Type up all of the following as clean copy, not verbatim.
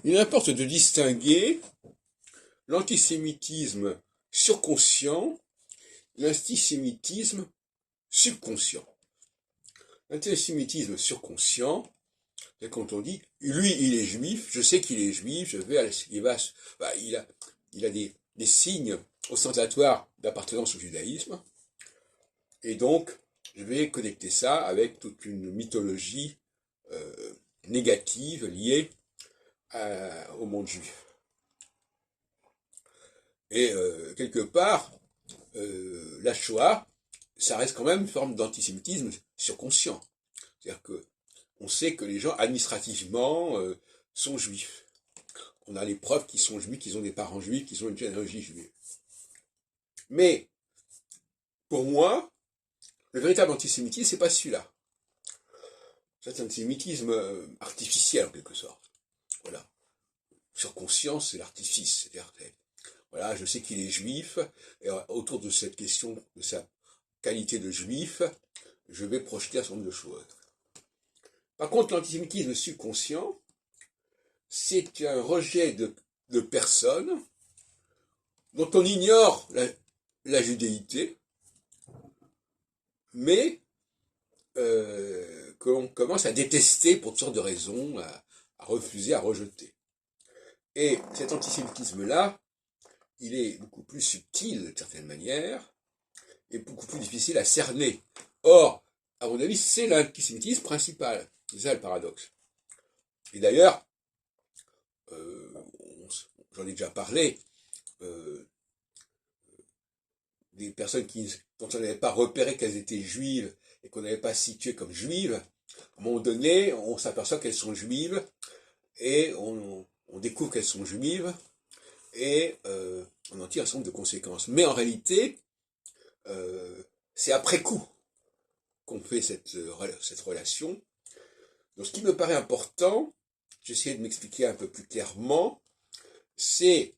Il importe de distinguer l'antisémitisme surconscient et l'antisémitisme subconscient. L'antisémitisme surconscient, c'est quand on dit, lui, il est juif, je sais qu'il est juif, il a des signes ostentatoires d'appartenance au judaïsme, et donc, je vais connecter ça avec toute une mythologie négative liée au monde juif. Et quelque part, la Shoah, ça reste quand même une forme d'antisémitisme surconscient. C'est-à-dire que on sait que les gens administrativement sont juifs. On a les preuves qu'ils sont juifs, qu'ils ont des parents juifs, qu'ils ont une généalogie juive. Mais pour moi, le véritable antisémitisme, c'est pas celui-là. C'est un antisémitisme artificiel en quelque sorte. Voilà. Surconscient, c'est l'artifice. C'est-à-dire que, voilà, je sais qu'il est juif, et autour de cette question de sa qualité de juif, je vais projeter un certain nombre de choses. Par contre, l'antisémitisme subconscient, c'est un rejet de personnes dont on ignore la judéité, mais que l'on commence à détester pour toutes sortes de raisons, à refuser, à rejeter. Et cet antisémitisme-là, il est beaucoup plus subtil de certaine manière, et beaucoup plus difficile à cerner. Or, à mon avis, c'est l'antisémitisme principal. C'est ça le paradoxe. Et d'ailleurs, j'en ai déjà parlé, des personnes dont on n'avait pas repéré qu'elles étaient juives et qu'on n'avait pas situées comme juives, à un moment donné, on s'aperçoit qu'elles sont juives et on découvre qu'elles sont juives et on en tire un certain nombre de conséquences. Mais en réalité, c'est après coup qu'on fait cette relation. Donc ce qui me paraît important, j'essaie de m'expliquer un peu plus clairement, c'est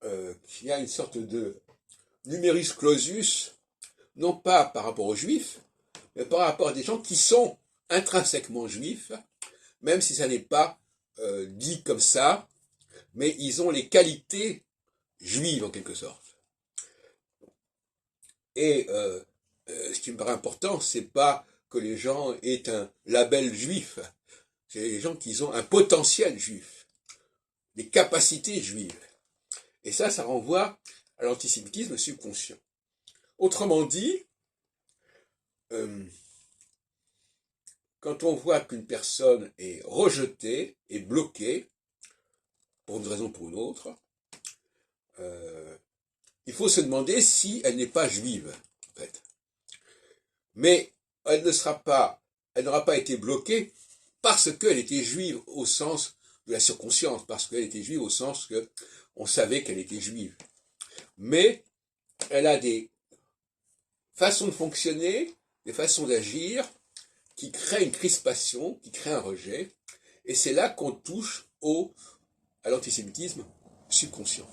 qu'il y a une sorte de numerus clausus, non pas par rapport aux juifs, mais par rapport à des gens qui sont intrinsèquement juifs, même si ça n'est pas dit comme ça, mais ils ont les qualités juives en quelque sorte. Et ce qui me paraît important, c'est pas que les gens aient un label juif, c'est les gens qui ont un potentiel juif, des capacités juives. Et ça renvoie à l'antisémitisme subconscient. Autrement dit, quand on voit qu'une personne est rejetée, est bloquée, pour une raison ou pour une autre, il faut se demander si elle n'est pas juive, en fait. Mais elle n'aura pas été bloquée parce qu'elle était juive au sens de la surconscience, parce qu'elle était juive au sens que on savait qu'elle était juive. Mais elle a des façons de fonctionner, des façons d'agir qui créent une crispation, qui créent un rejet, et c'est là qu'on touche à l'antisémitisme subconscient.